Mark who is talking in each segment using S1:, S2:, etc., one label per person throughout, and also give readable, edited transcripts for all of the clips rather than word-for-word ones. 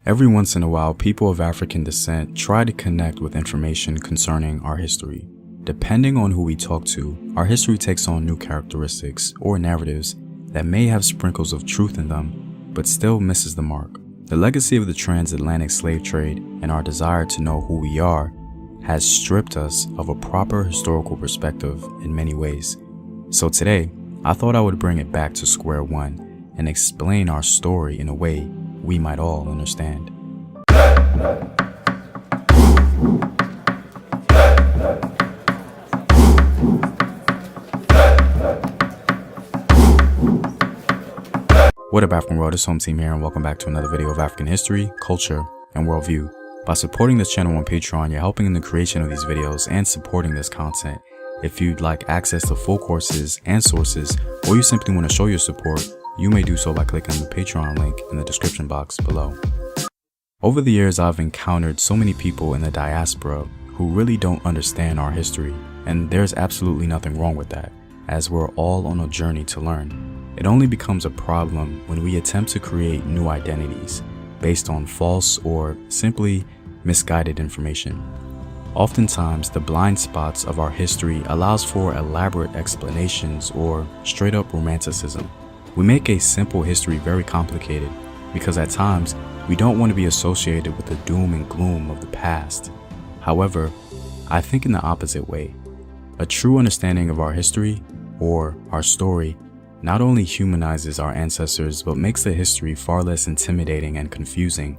S1: Every once in a while, people of African descent try to connect with information concerning our history. Depending on who we talk to, our history takes on new characteristics or narratives that may have sprinkles of truth in them, but still misses the mark. The legacy of the transatlantic slave trade and our desire to know who we are has stripped us of a proper historical perspective in many ways. So today, I thought I would bring it back to square one and explain our story in a way we might all understand. What up, African world? It's Home Team here, and welcome back to another video of African history, culture, and worldview. By supporting this channel on Patreon, you're helping in the creation of these videos and supporting this content. If you'd like access to full courses and sources, or you simply want to show your support, you may do so by clicking the Patreon link in the description box below. Over the years, I've encountered so many people in the diaspora who really don't understand our history, and there's absolutely nothing wrong with that, as we're all on a journey to learn. It only becomes a problem when we attempt to create new identities based on false or simply misguided information. Oftentimes, the blind spots of our history allows for elaborate explanations or straight-up romanticism. We make a simple history very complicated because at times we don't want to be associated with the doom and gloom of the past. However, I think in the opposite way. A true understanding of our history or our story not only humanizes our ancestors but makes the history far less intimidating and confusing.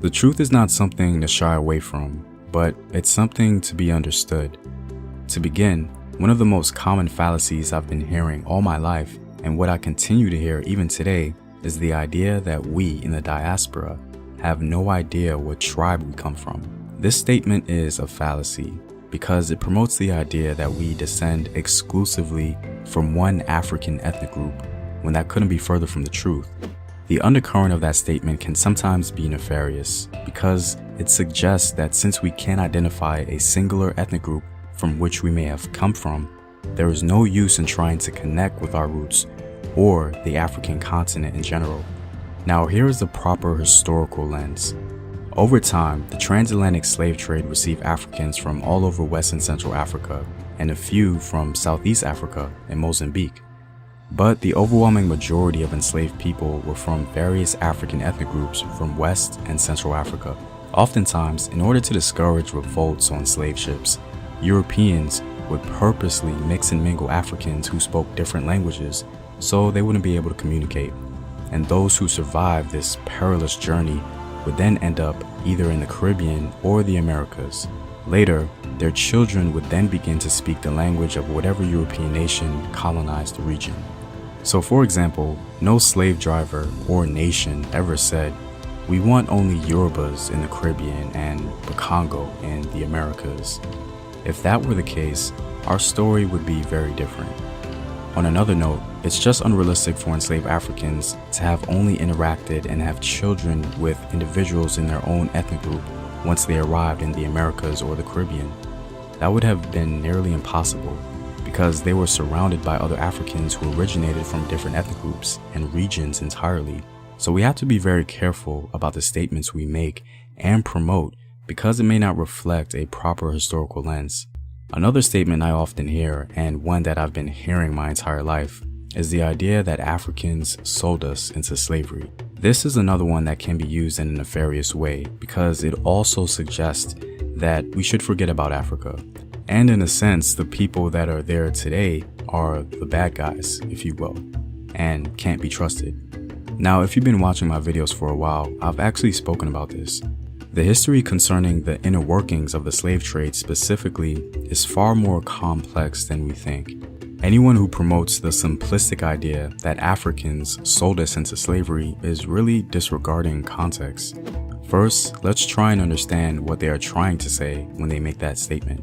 S1: The truth is not something to shy away from, but it's something to be understood. To begin, one of the most common fallacies I've been hearing all my life, and what I continue to hear even today, is the idea that we in the diaspora have no idea what tribe we come from. This statement is a fallacy because it promotes the idea that we descend exclusively from one African ethnic group when that couldn't be further from the truth. The undercurrent of that statement can sometimes be nefarious because it suggests that since we can't identify a singular ethnic group from which we may have come from, there is no use in trying to connect with our roots or the African continent in general. Now, here is the proper historical lens. Over time, the transatlantic slave trade received Africans from all over West and Central Africa and a few from Southeast Africa and Mozambique. But the overwhelming majority of enslaved people were from various African ethnic groups from West and Central Africa. Oftentimes, in order to discourage revolts on slave ships, Europeans would purposely mix and mingle Africans who spoke different languages so they wouldn't be able to communicate. And those who survived this perilous journey would then end up either in the Caribbean or the Americas. Later, their children would then begin to speak the language of whatever European nation colonized the region. So for example, no slave driver or nation ever said, "We want only Yorubas in the Caribbean and Bakongo in the Americas." If that were the case, our story would be very different. On another note, it's just unrealistic for enslaved Africans to have only interacted and have children with individuals in their own ethnic group once they arrived in the Americas or the Caribbean. That would have been nearly impossible because they were surrounded by other Africans who originated from different ethnic groups and regions entirely. So we have to be very careful about the statements we make and promote because it may not reflect a proper historical lens. Another statement I often hear, and one that I've been hearing my entire life, is the idea that Africans sold us into slavery. This is another one that can be used in a nefarious way because it also suggests that we should forget about Africa. And in a sense, the people that are there today are the bad guys, if you will, and can't be trusted. Now, if you've been watching my videos for a while, I've actually spoken about this. The history concerning the inner workings of the slave trade specifically is far more complex than we think. Anyone who promotes the simplistic idea that Africans sold us into slavery is really disregarding context. First, let's try and understand what they are trying to say when they make that statement.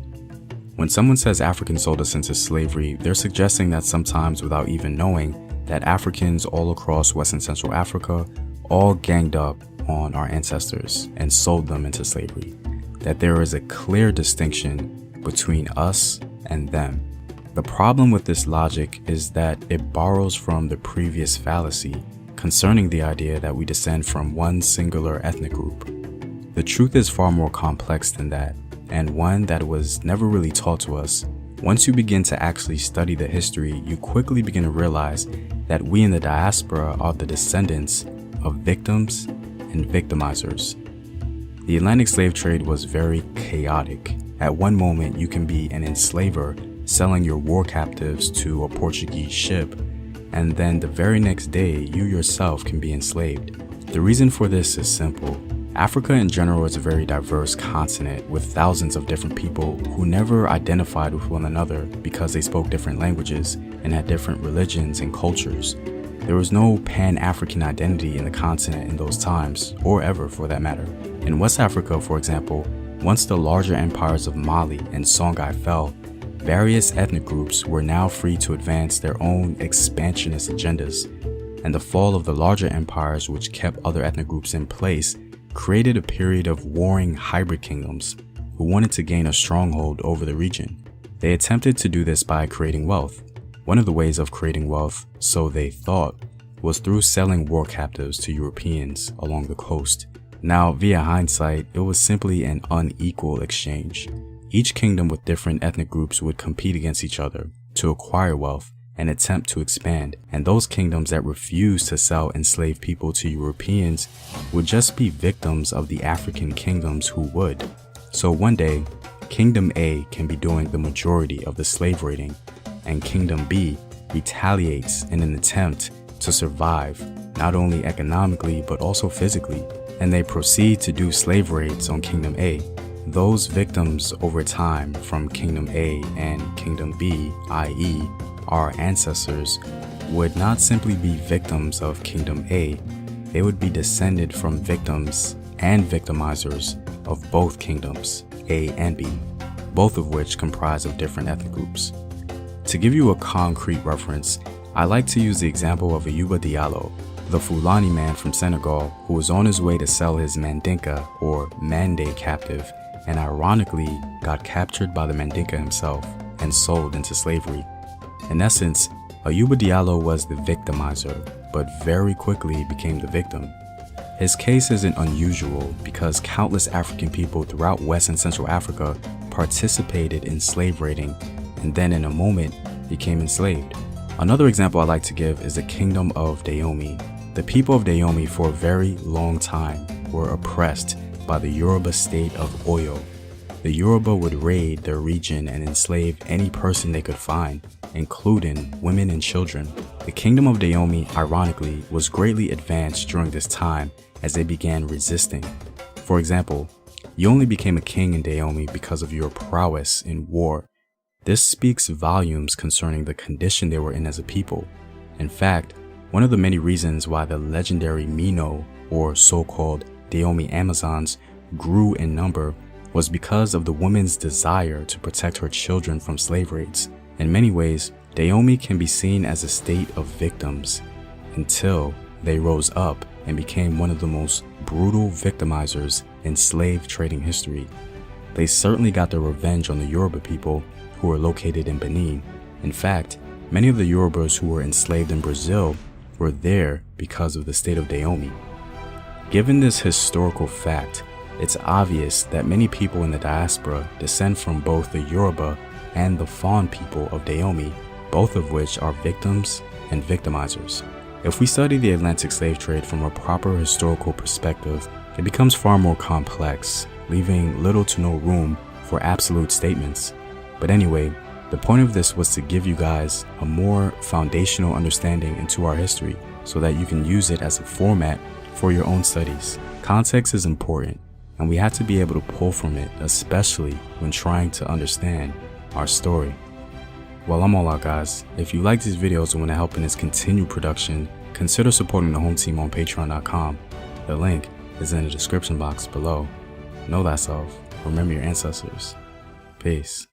S1: When someone says Africans sold us into slavery, they're suggesting that sometimes without even knowing that Africans all across West and Central Africa all ganged up on our ancestors and sold them into slavery. That there is a clear distinction between us and them. The problem with this logic is that it borrows from the previous fallacy concerning the idea that we descend from one singular ethnic group. The truth is far more complex than that, and one that was never really taught to us. Once you begin to actually study the history, you quickly begin to realize that we in the diaspora are the descendants of victims and victimizers. The Atlantic slave trade was very chaotic. At one moment, you can be an enslaver selling your war captives to a Portuguese ship, and then the very next day, you yourself can be enslaved. The reason for this is simple. Africa in general is a very diverse continent with thousands of different people who never identified with one another because they spoke different languages and had different religions and cultures. There was no pan-African identity in the continent in those times, or ever for that matter. In West Africa, for example, once the larger empires of Mali and Songhai fell, various ethnic groups were now free to advance their own expansionist agendas, and the fall of the larger empires which kept other ethnic groups in place created a period of warring hybrid kingdoms who wanted to gain a stronghold over the region. They attempted to do this by creating wealth. One of the ways of creating wealth, so they thought, was through selling war captives to Europeans along the coast. Now, via hindsight, it was simply an unequal exchange. Each kingdom with different ethnic groups would compete against each other to acquire wealth and attempt to expand, and those kingdoms that refused to sell enslaved people to Europeans would just be victims of the African kingdoms who would. So one day, Kingdom A can be doing the majority of the slave raiding, and Kingdom B retaliates in an attempt to survive, not only economically but also physically, and they proceed to do slave raids on Kingdom A. Those victims over time from Kingdom A and Kingdom B, i.e., our ancestors, would not simply be victims of Kingdom A, they would be descended from victims and victimizers of both kingdoms, A and B, both of which comprise of different ethnic groups. To give you a concrete reference, I like to use the example of Ayuba Diallo, the Fulani man from Senegal who was on his way to sell his Mandinka or Mande captive, and ironically got captured by the Mandinka himself and sold into slavery. In essence, Ayuba Diallo was the victimizer, but very quickly became the victim. His case isn't unusual because countless African people throughout West and Central Africa participated in slave raiding and then in a moment became enslaved. Another example I like to give is the Kingdom of Dahomey. The people of Dahomey for a very long time were oppressed by the Yoruba state of Oyo. The Yoruba would raid their region and enslave any person they could find, including women and children. The Kingdom of Dahomey, ironically, was greatly advanced during this time as they began resisting. For example, you only became a king in Dahomey because of your prowess in war. This speaks volumes concerning the condition they were in as a people. In fact, one of the many reasons why the legendary Mino, or so-called Dahomey Amazons, grew in number was because of the woman's desire to protect her children from slave raids. In many ways, Dahomey can be seen as a state of victims until they rose up and became one of the most brutal victimizers in slave trading history. They certainly got their revenge on the Yoruba people who were located in Benin. In fact, many of the Yorubas who were enslaved in Brazil were there because of the state of Dahomey. Given this historical fact, it's obvious that many people in the diaspora descend from both the Yoruba and the Fon people of Dahomey, both of which are victims and victimizers. If we study the Atlantic slave trade from a proper historical perspective, it becomes far more complex, leaving little to no room for absolute statements. But anyway, the point of this was to give you guys a more foundational understanding into our history so that you can use it as a format for your own studies. Context is important, and we have to be able to pull from it, especially when trying to understand our story. Well, I'm all out, guys. If you like these videos and want to help in its continued production, consider supporting the home team on patreon.com. The link is in the description box below. Know thyself. Remember your ancestors. Peace.